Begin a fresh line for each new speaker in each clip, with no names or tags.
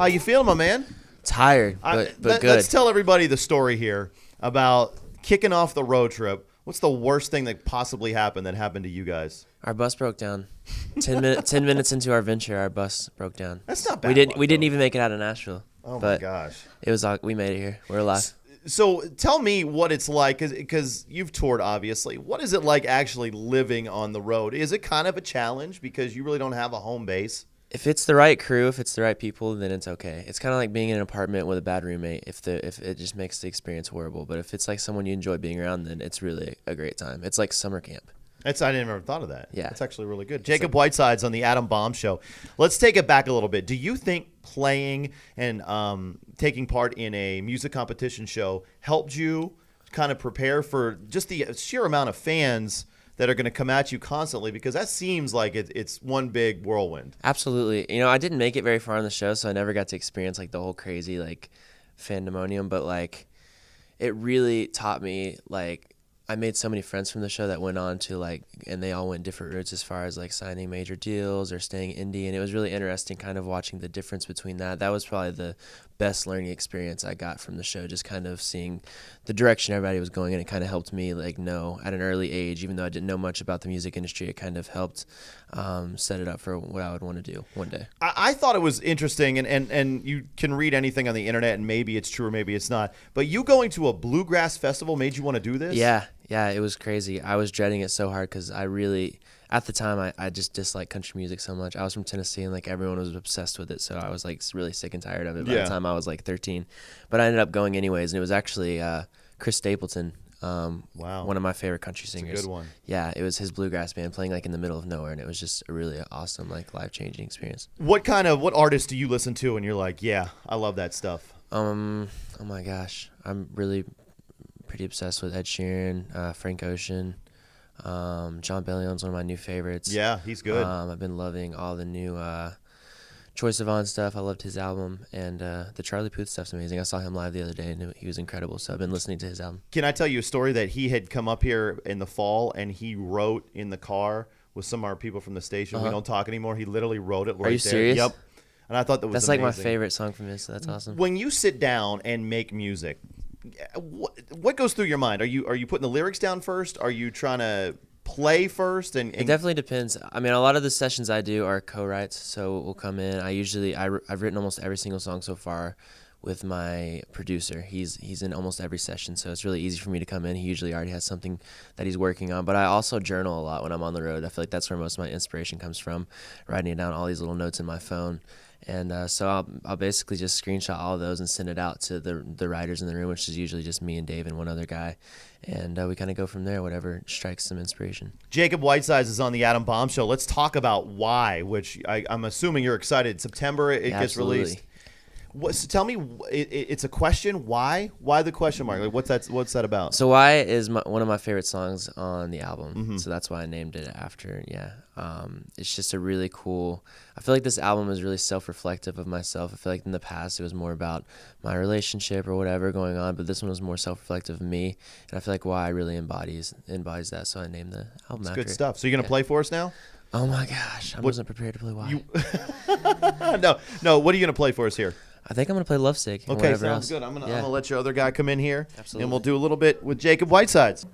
How you feeling, my man?
Tired, but good.
Let's tell everybody the story here about kicking off the road trip. What's the worst thing that possibly happened to you guys?
Our bus broke down. 10 minutes into our venture, our bus broke down.
That's not bad.
We didn't even make it out of Nashville.
Oh
my
gosh!
It was we made it here. We're alive.
So tell me what it's like, because you've toured, obviously. What is it like actually living on the road? Is it kind of a challenge because you really don't have a home base?
If it's the right crew, if it's the right people, then it's okay. It's kind of like being in an apartment with a bad roommate. If it just makes the experience horrible, but if it's like someone you enjoy being around, then it's really a great time. It's like summer camp.
I didn't ever thought of that.
Yeah,
that's actually really good. Jacob Whitesides on the Adam Bomb Show. Let's take it back a little bit. Do you think playing and taking part in a music competition show helped you kind of prepare for just the sheer amount of fans that are going to come at you constantly, because that seems like it's one big whirlwind?
Absolutely. I didn't make it very far on the show, so I never got to experience like the whole crazy like fandemonium, but like it really taught me, like, I made so many friends from the show that went on to and they all went different routes as far as like signing major deals or staying indie, and it was really interesting kind of watching the difference between that. That was probably the best learning experience I got from the show, just kind of seeing the direction everybody was going, and it kind of helped me know at an early age, even though I didn't know much about the music industry, it kind of helped set it up for what I would want to do one day.
I thought it was interesting, and you can read anything on the internet, and maybe it's true or maybe it's not, but you going to a bluegrass festival made you want to do this?
Yeah, it was crazy. I was dreading it so hard because I really, at the time, I just disliked country music so much. I was from Tennessee, and everyone was obsessed with it, so I was really sick and tired of it by the time I was 13. But I ended up going anyways, and it was actually Chris Stapleton,
wow,
one of my favorite country singers.
That's a good one.
Yeah, it was his bluegrass band playing in the middle of nowhere, and it was just a really awesome life-changing experience.
What artists do you listen to and you're like, yeah, I love that stuff?
Oh my gosh, I'm really pretty obsessed with Ed Sheeran, Frank Ocean. John Bellion's one of my new favorites.
Yeah, he's good.
I've been loving all the new Troye Sivan stuff. I loved his album, and the Charlie Puth stuff's amazing. I saw him live the other day, and he was incredible, so I've been listening to his album. Can
I tell you a story that he had come up here in the fall, and he wrote in the car with some of our people from the station. We don't talk anymore. He literally wrote it right there.
Are you serious?
Yep. And I thought that was
That's
amazing.
My favorite song from his, so that's awesome.
When you sit down and make music, what goes through your mind? Are you putting the lyrics down first? Are you trying to play first? And
it definitely depends. I mean, a lot of the sessions I do are co-writes, so we'll come in. I've written almost every single song so far with my producer. He's in almost every session, so it's really easy for me to come in. He usually already has something that he's working on, but I also journal a lot when I'm on the road. I feel like that's where most of my inspiration comes from, writing down all these little notes in my phone. And so I'll basically just screenshot all of those and send it out to the writers in the room, which is usually just me and Dave and one other guy. And we kind of go from there, whatever strikes some inspiration. Jacob
Whitesides is on the Adam Bomb Show. Let's talk about Why, which I'm assuming you're excited. September it gets released. So tell me, it's a question. Why? Why the question mark? What's that about?
So Why is one of my favorite songs on the album.
Mm-hmm.
So that's why I named it after. Yeah. It's just a really cool. I feel like this album is really self-reflective of myself. I feel like in the past it was more about my relationship or whatever going on, but this one was more self-reflective of me, and I feel like Why really embodies that. So I named the album after.
Good stuff. So you're gonna play for us now?
Oh my gosh, I wasn't prepared to play Why.
No. What are you gonna play for us here?
I think I'm going to play Lovesick.
Okay, sounds good. I'm gonna let your other guy come in here.
Absolutely.
And we'll do a little bit with Jacob Whitesides.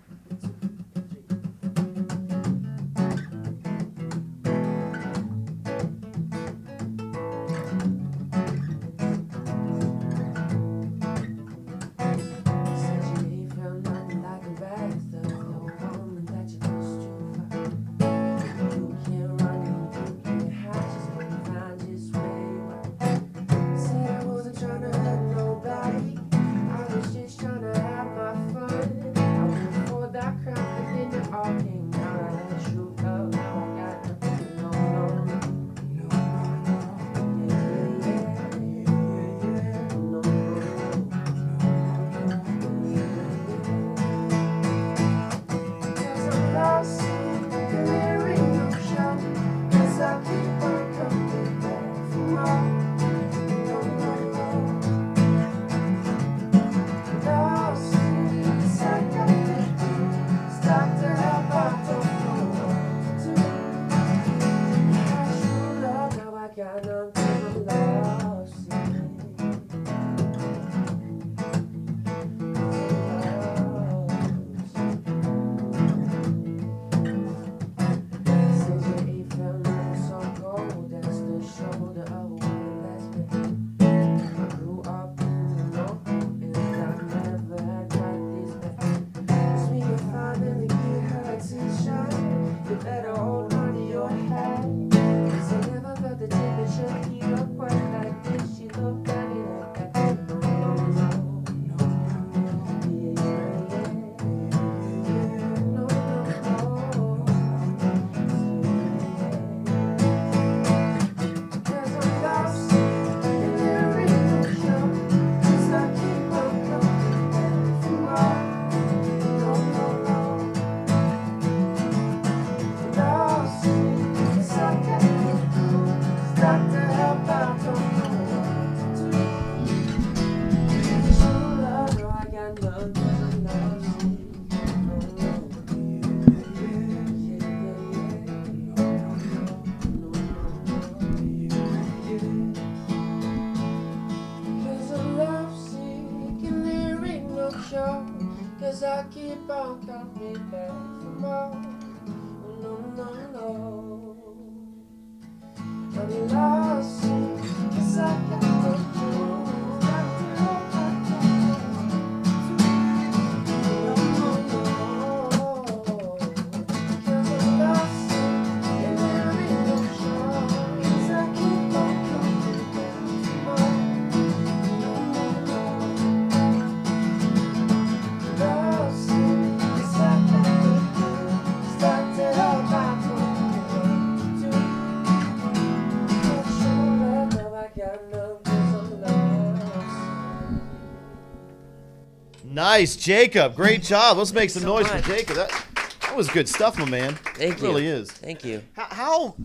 Trying to have my fun. I went for that crown. 'Cause I keep on coming back for more. No, no, no. I'm lost, 'cause I got the truth.
Nice, Jacob. Great job. Let's make some
so
noise
much.
for Jacob. That was good stuff, my man.
Thank
it
you.
really is.
Thank you.
How,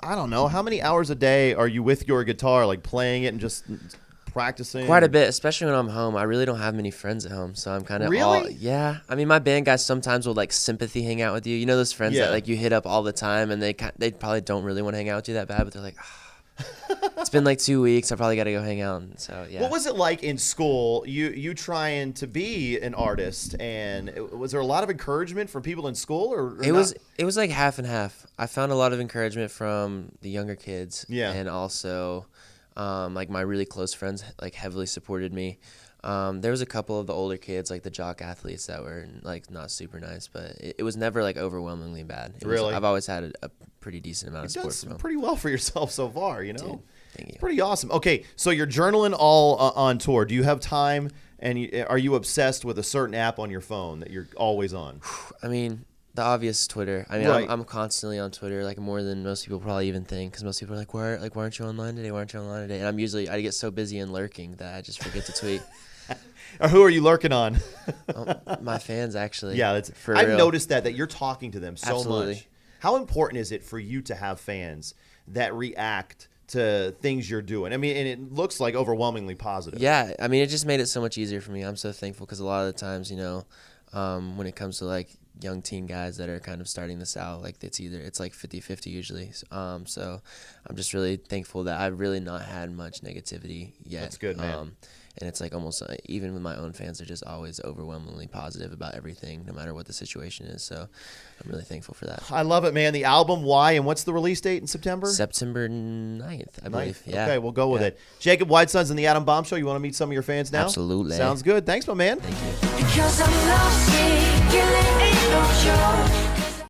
I don't know, how many hours a day are you with your guitar, like playing it and just practicing?
Quite a bit, especially when I'm home. I really don't have many friends at home, so I'm kind of
Really?
yeah. I mean, my band guys sometimes will like sympathy hang out with you. You know those friends
Yeah.
that like you hit up all the time, and they probably don't really want to hang out with you that bad, but they're like, it's been like 2 weeks. I probably got to go hang out. And so yeah.
What was it like in school? You trying to be an artist, and was there a lot of encouragement from people in school, or
It
not?
was like half and half. I found a lot of encouragement from the younger kids,
Yeah.
and also like my really close friends like heavily supported me. There was a couple of the older kids, like the jock athletes, that were like not super nice, but it was never like overwhelmingly bad.
Really?
I've always had a pretty decent amount of
You've done
support from them.
pretty well for yourself so far, you know.
Dude, thank you.
It's pretty awesome. Okay, so you're journaling all on tour. Do you have time, and are you obsessed with a certain app on your phone that you're always on?
I mean, the obvious Twitter. I mean,
Right.
I'm constantly on Twitter, like more than most people probably even think, because most people are like, why aren't you online today? Why aren't you online today? And I get so busy and lurking that I just forget to tweet.
Or who are you lurking on?
My fans, actually.
Yeah, I've noticed that you're talking to them so
Absolutely.
much. How important is it for you to have fans that react to things you're doing? I mean, and it looks like overwhelmingly positive.
Yeah, I mean, it just made it so much easier for me. I'm so thankful because a lot of the times, you know, when it comes to like young teen guys that are kind of starting this out, like it's like 50-50 usually. So I'm just really thankful that I've really not had much negativity yet.
That's good, man.
And it's like almost even with my own fans, they're just always overwhelmingly positive about everything, no matter what the situation is. So I'm really thankful for that.
I love it, man. The album, Why, and what's the release date in September?
September 9th, I believe. Yeah.
Okay, we'll go with
Yeah.
it. Jacob Whitesides and the Adam Bomb Show. You want to meet some of your fans now?
Absolutely.
Sounds good. Thanks, my man.
Thank you.
Because I'm lost, killing ain't no joke.